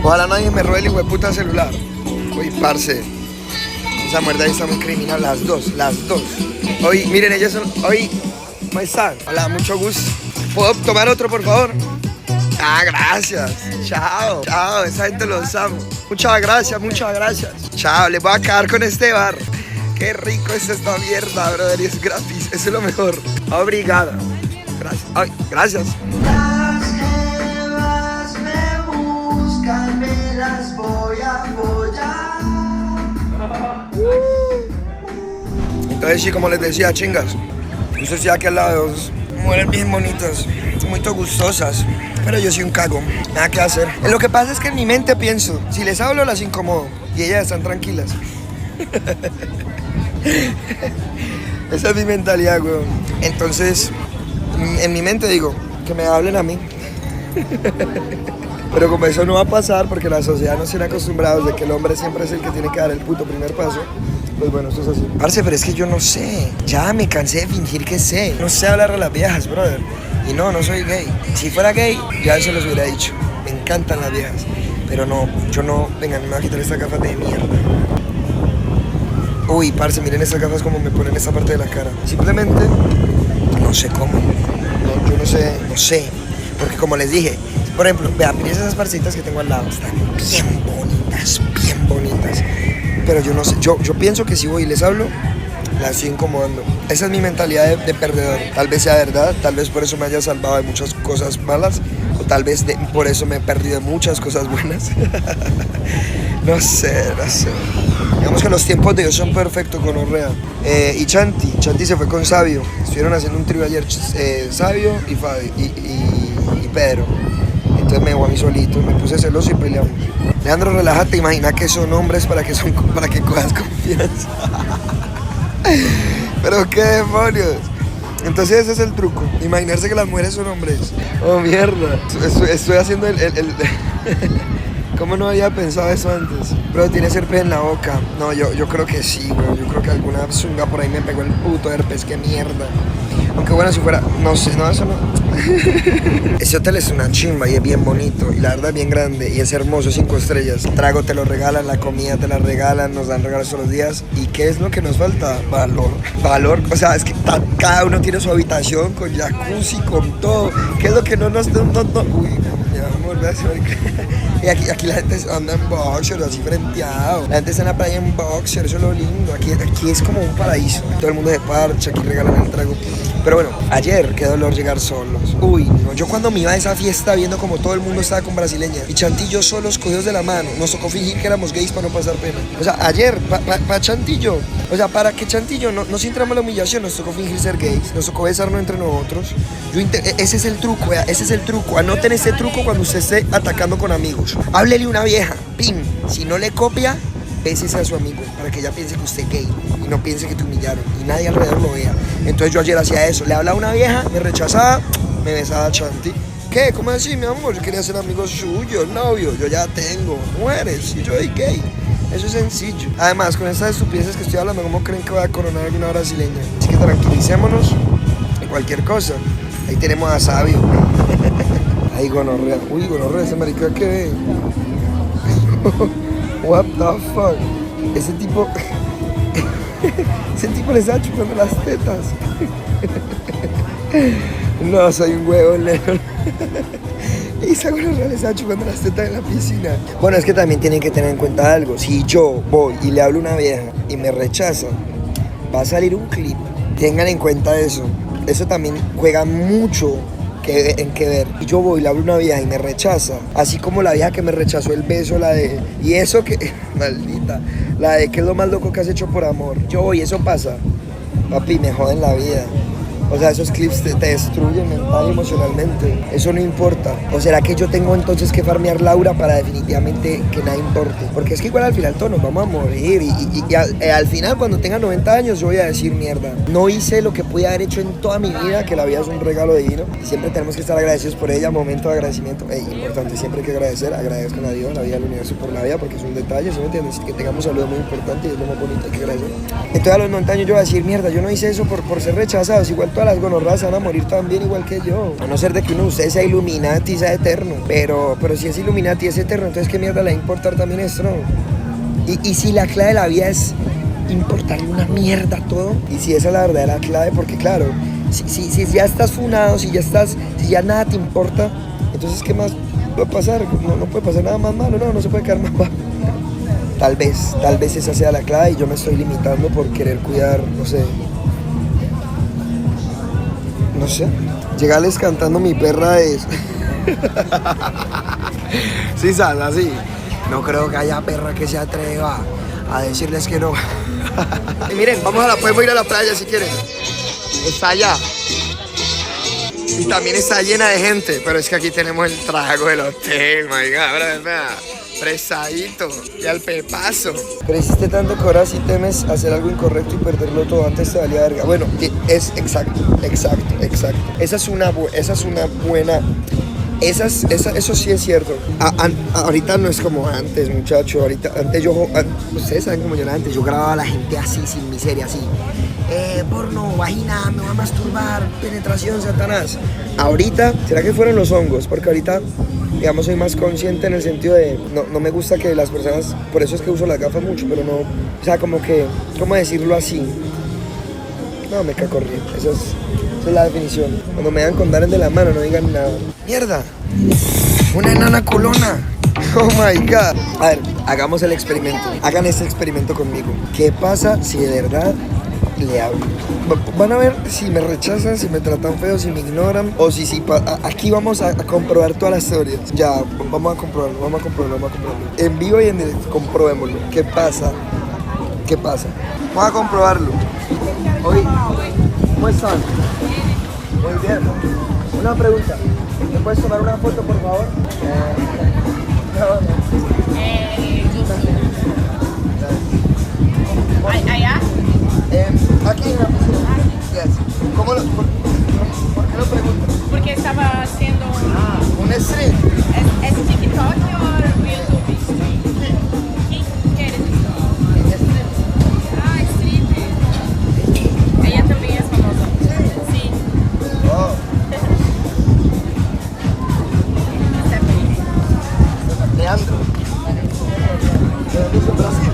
Ojalá nadie me robe el hijo de puta celular. Uy, parce. Esa muerda ahí está muy criminal. Las dos. Hoy, miren, ellos son... Hoy, ¿cómo están? Hola, mucho gusto. ¿Puedo tomar otro, por favor? Ah, gracias. Chao. Esa gente los amo. Muchas gracias. Chao, les voy a quedar con este bar. Qué rico es esta mierda, brother. Y es gratis. Eso es lo mejor. Obrigado. Gracias. Ay, gracias. Las jevas me buscan, me las voy a apoyar. Entonces sí, como les decía, chingas, yo estoy aquí al lado de dos mujeres bien bonitas, muy gustosas, pero yo soy un cago, nada que hacer. Lo que pasa es que en mi mente pienso, si les hablo las incomodo y ellas están tranquilas. Esa es mi mentalidad, weón. Entonces, en mi mente digo, que me hablen a mí. Pero como eso no va a pasar, porque la sociedad nos tiene acostumbrados de que el hombre siempre es el que tiene que dar el puto primer paso, pues bueno, esto es así. Parce, pero es que yo no sé, ya me cansé de fingir que sé. No sé hablar a las viejas, brother. Y no soy gay. Si fuera gay, ya se los hubiera dicho. Me encantan las viejas. Pero no, yo no, vengan, me voy a quitar estas gafas de mierda. Uy, parce, miren estas gafas como me ponen esta parte de la cara. Simplemente, no sé cómo. No, yo no sé. Porque como les dije, por ejemplo, vean, miren esas parcitas que tengo al lado. Están bien bonitas. Pero yo no sé, yo pienso que si voy y les hablo, las estoy incomodando. Esa es mi mentalidad de perdedor. Tal vez sea verdad, tal vez por eso me haya salvado de muchas cosas malas, o tal vez por eso me he perdido de muchas cosas buenas. No sé. Digamos que los tiempos de Dios son perfectos con Orrea. Y Chanti se fue con Sabio. Estuvieron haciendo un trío ayer, Sabio y Fabi y Pedro. Entonces me voy a mí solito, me puse celoso y peleamos. Leandro, relájate, imagina que son hombres para que cojas confianza. Pero qué demonios. Entonces ese es el truco, imaginarse que las mujeres son hombres. Oh, mierda. Estoy haciendo el... ¿Cómo no había pensado eso antes? Pero tiene herpes en la boca. No, yo creo que sí, güey. Yo creo que alguna zunga por ahí me pegó el puto herpes, qué mierda. Aunque bueno, si fuera, no sé, no, eso no. Ese hotel es una chimba y es bien bonito. Y la verdad es bien grande y es hermoso, 5 estrellas. El trago te lo regalan, la comida te la regalan, nos dan regalos todos los días. ¿Y qué es lo que nos falta? Valor, o sea, es que cada uno tiene su habitación con jacuzzi, con todo. ¿Qué es lo que no nos da un tonto? Uy, mi amor, gracias. Y aquí la gente anda en boxer, así frenteado. La gente está en la playa en boxer, eso es lo lindo. Aquí es como un paraíso. Todo el mundo se parcha, aquí regalan el trago. Pero bueno, ayer, qué dolor llegar solos. Uy, no, yo cuando me iba a esa fiesta viendo como todo el mundo estaba con brasileña y Chanti y yo solos cogidos de la mano, nos tocó fingir que éramos gays para no pasar pena. O sea, ayer, para Chanti y yo, o sea, para que Chanti y yo no sintiéramos la humillación, nos tocó fingir ser gays, nos tocó besarnos entre nosotros. Ese es el truco, ese es el truco. Anoten ese truco cuando usted esté atacando con amigos. Háblele a una vieja, pim, si no le copia, bésese a su amigo para que ella piense que usted es gay y no piense que te humillaron y nadie alrededor lo vea. Entonces yo ayer hacía eso, le hablaba a una vieja, me rechazaba, me besaba a Chanti. ¿Qué? ¿Cómo así, mi amor? Yo quería ser amigo suyo, novio, yo ya tengo mujeres y yo soy gay. Eso es sencillo. Además, con estas estupideces que estoy hablando, ¿cómo creen que voy a coronar alguna brasileña? Así que tranquilicémonos y cualquier cosa. Ahí tenemos a Sabio. Ay, gonorrea. Uy, gonorrea, ese marica que ve. What the fuck. Ese tipo le está chupando las tetas. No, soy un huevo, León. Y esa gonorrea le está chupando las tetas en la piscina. Bueno, es que también tienen que tener en cuenta algo. Si yo voy y le hablo a una vieja y me rechaza, va a salir un clip. Tengan en cuenta eso. Eso también juega mucho en qué ver. Y yo voy, le hablo a una vieja y me rechaza, así como la vieja que me rechazó el beso, la de... Y eso que... Maldita. La de que es lo más loco que has hecho por amor. Yo voy, eso pasa. Papi, me joden la vida. O sea, esos clips te destruyen mental y emocionalmente. Eso no importa. ¿O será que yo tengo entonces que farmear Laura para definitivamente que nada importe? Porque es que igual al final todos nos vamos a morir. Y al final, cuando tenga 90 años, yo voy a decir, mierda, no hice lo que pude haber hecho en toda mi vida, que la vida es un regalo divino. Y siempre tenemos que estar agradecidos por ella. Momento de agradecimiento. Importante, siempre hay que agradecer. Agradezcan a Dios, la vida, al universo por la vida, porque es un detalle, ¿sí me entiendes? Que tengamos salud es muy importante y es lo más bonito, hay que agradecer. Entonces a los 90 años yo voy a decir, mierda, yo no hice eso por ser rechazado. Es igual todas las gonorreas se van a morir también igual que yo. A no ser de que uno de ustedes sea Illuminati y sea eterno. Pero si es Illuminati y es eterno, entonces ¿qué mierda le va a importar también esto, no? Y si la clave de la vida es importarle una mierda a todo, y si esa es la verdadera clave, porque claro, si ya estás funado, si ya nada te importa, entonces ¿qué más puede pasar? No puede pasar nada más malo, no se puede quedar más malo. Tal vez esa sea la clave y yo me estoy limitando por querer cuidar, no sé. Llegarles cantando mi perra es... Sí, sal, así. No creo que haya perra que se atreva a decirles que no. Y miren, podemos ir a la playa si quieren. Está allá. Y también está llena de gente, pero es que aquí tenemos el trago del hotel, my God, ¿verdad? Fresadito y al pepazo. Creciste tanto que ahora sí temes hacer algo incorrecto y perderlo todo, antes te valía verga. Bueno, es exacto. Esa es una buena... Eso sí es cierto. Ahorita no es como antes, muchacho. Antes ustedes saben cómo yo era antes. Yo grababa a la gente así, sin miseria, así. Porno, vagina, me va a masturbar, penetración, Satanás. Ahorita, ¿será que fueron los hongos? Porque ahorita, digamos, soy más consciente en el sentido de... No me gusta que las personas... Por eso es que uso las gafas mucho, pero no... O sea, como que... ¿Cómo decirlo así? No, me cacorrí. Esa es la definición. Cuando me dan con Darren de la mano, no digan nada. ¡Mierda! ¡Una enana culona! ¡Oh, my God! A ver, hagamos el experimento. Hagan este experimento conmigo. ¿Qué pasa si de verdad le hablo? Van a ver si me rechazan, si me tratan feo, si me ignoran, o si aquí vamos a comprobar todas las teorías. Ya, vamos a comprobarlo. En vivo y en directo, comprobémoslo. ¿Qué pasa? Vamos a comprobarlo. Hoy, ¿cómo están? Muy bien. Una pregunta. ¿Me puedes tomar una foto, por favor? ¿Allá? Aquí en la piscina. Yes. ¿Por qué lo preguntas? Porque estaba haciendo Un stream. ¿Es TikTok o YouTube? ¿Quién quieres? Stream. Ella también es famosa. Sí. Oh. Leandro. ¿De dónde es Brasil?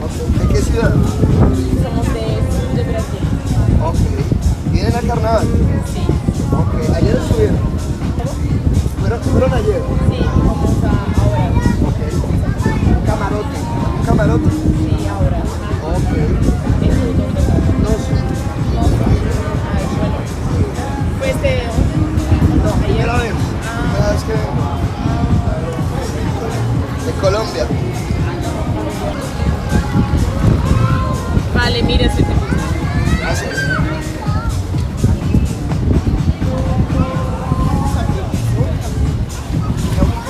Okay. ¿De qué ciudad? Somos de Brasil. Ok. ¿Vienen al carnaval? Sí. Ok. ¿Ayer estuvieron? ¿Fueron ayer? Sí, vamos ahora. Ok. ¿Camarote? Sí, ahora. Ok. ¿Y tú dónde estás? No sé. Ay, bueno. Pues no, ayer. Primera vez que vengo. De Colombia. Vale, mira si te gusta. Gracias.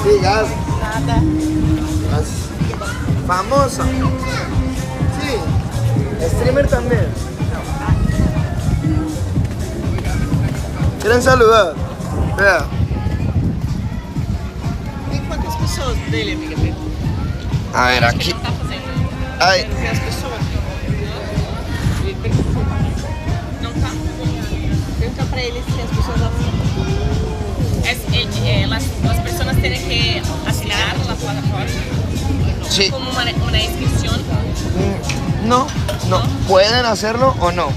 Sí, gas. Nada. Gracias. Famosa. Sí. Streamer también. ¿Quieren saludar? Vea. Tem quantas pessoas dele, amiga? A ver, aquí. Tá fazendo. Ay. Tem as pessoas. Não tá? Pergunta pra ele se as pessoas Las personas tienen que asignar la plataforma Sí. como una inscripción. No. Pueden hacerlo o no.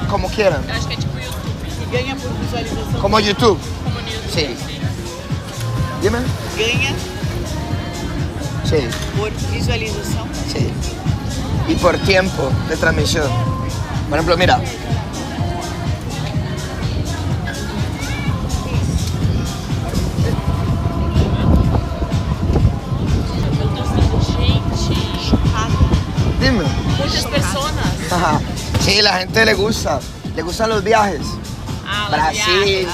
Como quieran. Eu acho que é tipo YouTube. ganha por visualização. Como YouTube. Como no YouTube. Sí. Dime. Ganha Sí. por visualização. Sí. Y por tiempo de transmisión. Por ejemplo, mira. Eu tô sendo gente chocada. Dime. Muchas personas. Ajá. Sí, la gente le gustan los viajes. Las Brasil, viajes.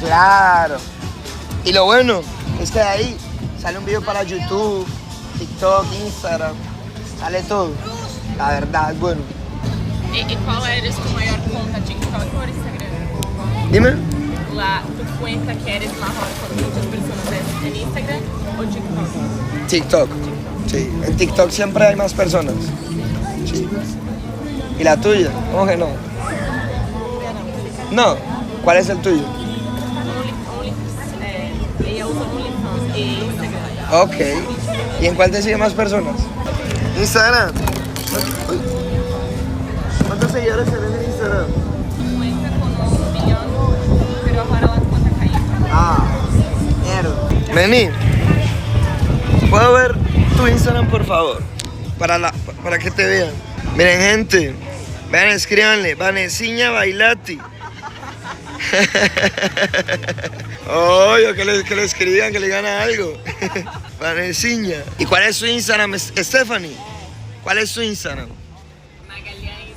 claro. Y lo bueno es que de ahí sale un video para YouTube, TikTok, Instagram, sale todo. La verdad, bueno. E qual eres tu maior conta, TikTok ou Instagram? Dime. Tu cuenta que eres mejor con muchas personas en Instagram o TikTok? TikTok. Sí, en TikTok siempre hay más personas. Sí. ¿Y la tuya? ¿Cómo que no? No. ¿Cuál es el tuyo? Ella usa OnlyFans e Instagram. Ok. ¿Y en cuál te siguen más personas? Instagram. ¿Cuántos seguidores tenés en Instagram? Cuenta con 1 millón, pero ahora la cuenta cayó. Ah, mierda. Vení. ¿Puedo ver tu Instagram, por favor? Para que te vean. Miren, gente. Vean, escríbanle. Vanessiña Bailati. Oye, que le escriban, que le gana algo. Vanessiña. ¿Y cuál es su Instagram, Stephanie? ¿Cuál es su Instagram? Magaliani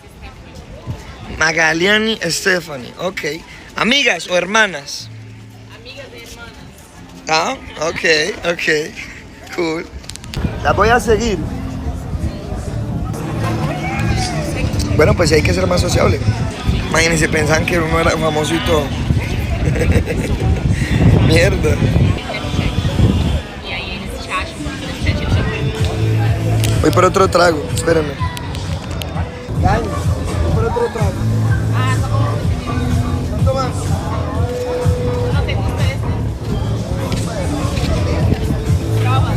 Stephanie. Magaliani Stephanie, ok. ¿Amigas o hermanas? Amigas de hermanas. Ah, ok. Cool. La voy a seguir. Bueno, pues hay que ser más sociable. Imagínense, pensaban que uno era famoso y todo. Mierda. E aí eles te acham por 17,50. Voy por otro trago, espérenme. Caño, voy por otro trago. Ah, tá bom. ¿Cuánto más? Não te gusta este? Prova.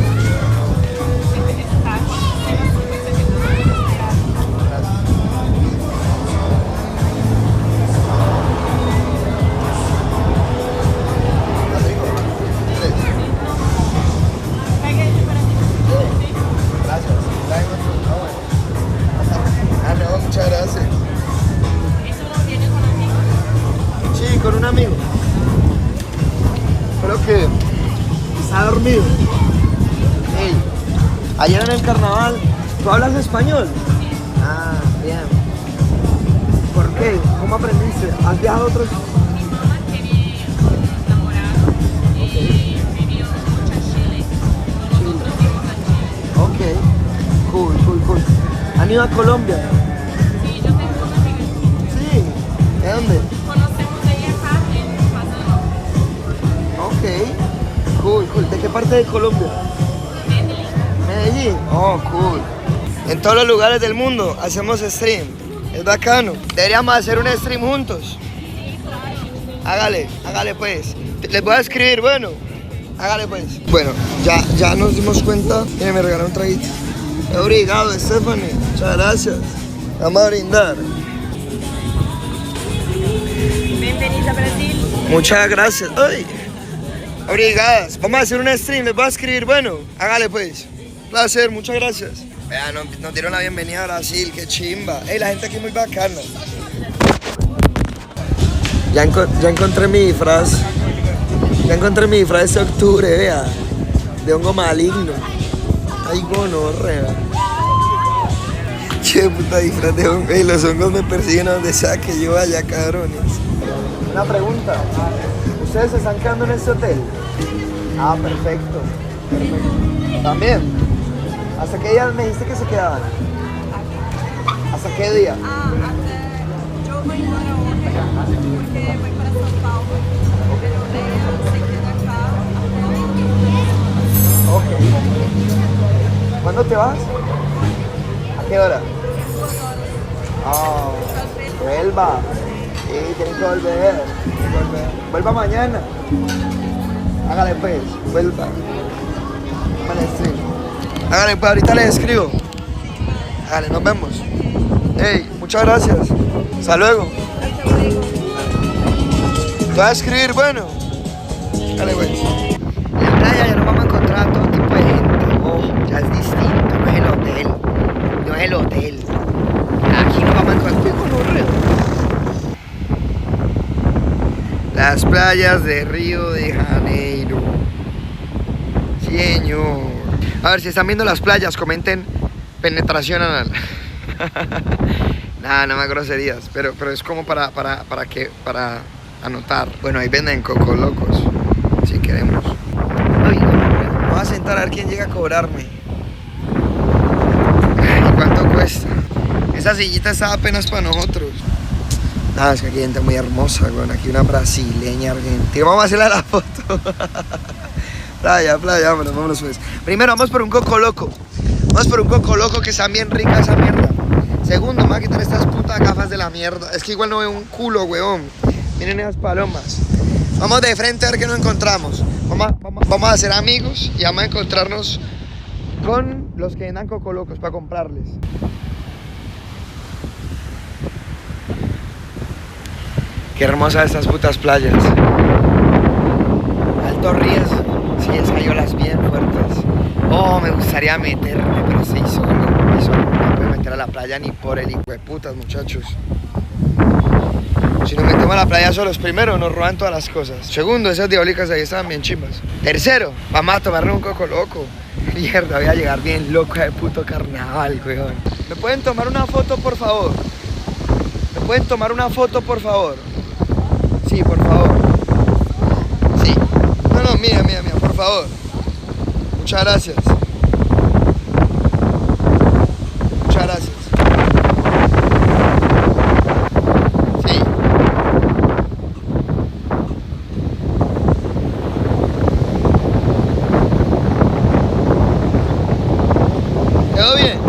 Tá com 150 segundos. Pega esse para mí. Gracias. Ah, no, muchas gracias. Eso no viene con amigos. Sí, con un amigo. Creo que está dormido. Hey, ayer en el carnaval, ¿tú hablas español? Ah, bien. ¿Por qué? ¿Cómo aprendiste? ¿Has viajado a otros? Mi mamá tiene un namorado y vivió mucho en Chile. Nosotros fuimos a Chile. Ok, cool. ¿Han ido a Colombia? Sí, yo tengo una amiga. Sí. ¿De dónde? Conocemos ella acá en Pasano, Ok, cool. ¿De qué parte de Colombia? Medellín. Medellín. Oh, cool. En todos los lugares del mundo hacemos stream. Es bacano. Deberíamos hacer un stream juntos. Hágale pues. Les voy a escribir, bueno. Hágale pues. Bueno, ya nos dimos cuenta. Miren, me regalaron un traguito. Obrigado, Stephanie. Muchas gracias. Vamos a brindar. Bienvenida a Brasil. Muchas gracias. Ay. Obrigadas. Vamos a hacer un stream. Les voy a escribir, bueno. Hágale pues. Placer, muchas gracias. Vean, nos dieron la bienvenida a Brasil. Qué chimba. Ey, la gente aquí es muy bacana. Ya encontré mi disfraz. Ya encontré mi disfraz este octubre, vea. De hongo maligno. Ay, gonorrea. Che, puta disfraz de hongo. Ey, los hongos me persiguen a donde sea que yo vaya, cabrones. Una pregunta. ¿Ustedes se están quedando en este hotel? Ah, perfecto. ¿También? ¿Hasta qué día me dijiste que se quedaban? ¿Hasta qué día? Yo voy embora hoy porque voy para São Paulo. Pero ella se queda acá Ok. ¿Cuándo te vas? ¿A qué hora? Ah, vuelva. Sí, tienes que volver. Vuelva mañana. Hágale pues, vuelva. Vale, sí. Hágale pues, ahorita les escribo. Hágale, nos vemos. Hey, muchas gracias. Hasta luego. Te voy a escribir, bueno. Hágale pues. En la playa ya nos vamos a encontrar a todo tipo de gente. Ojo, ya es distinto, no es el hotel. No es el hotel. Aquí nos vamos a encontrar con un río. Las playas de Río de Janeiro. Señor. A ver, si están viendo las playas, comenten penetración anal. Nada, no más groserías, pero es como para anotar. Bueno, ahí venden coco locos, si queremos. Ay, no, me voy a sentar a ver quién llega a cobrarme. Ay, ¿cuánto cuesta? Esa sillita estaba apenas para nosotros. Ah, es que aquí hay gente muy hermosa, bueno, aquí una brasileña, argentina. Vamos a hacerle la foto. Playa, vámonos pues. Primero vamos por un coco loco. Vamos por un coco loco que está bien rica esa mierda. Segundo, me voy a quitar estas putas gafas de la mierda. Es que igual no veo un culo, weón. Miren esas palomas. Vamos de frente a ver qué nos encontramos. Vamos a ser amigos y vamos a encontrarnos con los que vendan cocolocos para comprarles. Qué hermosas estas putas playas. Alto riesgo. Sí, escayolas bien fuertes. Oh, me gustaría meterme, pero sí, solo. No me puedo meter a la playa ni por el hijo de putas, muchachos. Si nos metemos a la playa solos, primero nos roban todas las cosas. Segundo, esas diabólicas ahí estaban bien chimbas. Tercero, vamos a tomarnos un coco loco. Mierda, voy a llegar bien loco de puto carnaval, weón. ¿Me pueden tomar una foto, por favor? ¿Me pueden tomar una foto, por favor? Sí, por favor. Sí. No, mía, por favor. Muchas gracias. Muchas gracias. Sí. ¿Quedó bien?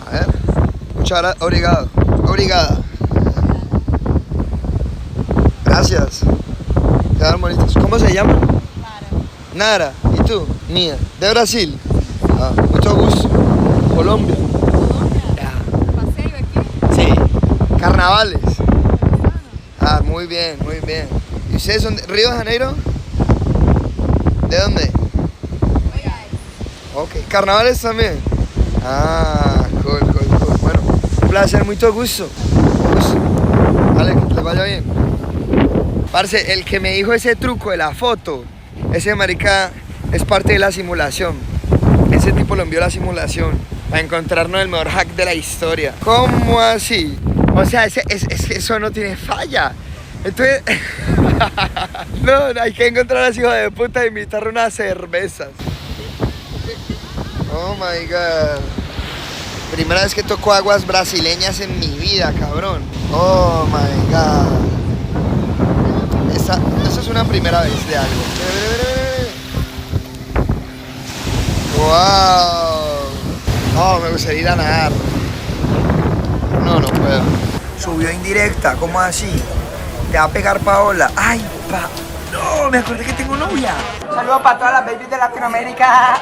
A ver. Muchas gracias. Obrigado. Obrigada. Gracias. Quedaron bonitos. ¿Cómo se llaman? Nara. ¿Y tú? Mía. ¿De Brasil? Ah, mucho gusto. Colombia. Ya. Passeio aqui? Sí. Carnavales. Ah, muy bien, muy bien. ¿Y ustedes son de Río de Janeiro? ¿De dónde? Goiás. Ok. ¿Carnavales también? Ah, cool. Bueno, un placer, mucho gusto. Vale, que les vaya bien. Parce, el que me dijo ese truco de la foto, ese marica es parte de la simulación. Ese tipo lo envió a la simulación para encontrarnos el mejor hack de la historia. ¿Cómo así? O sea, eso no tiene falla. Entonces, no, hay que encontrar a ese hijo de puta e invitarle unas cervezas. Oh my god. Primera vez que toco aguas brasileñas en mi vida, cabrón. Oh my god. Eso es una primera vez de algo. Wow. Oh, me gustaría ir a nadar. No puedo. Subió indirecta, ¿cómo así? Te va a pegar Paola. Ay, no, me acordé que tengo novia. Saludos para todas las babies de Latinoamérica.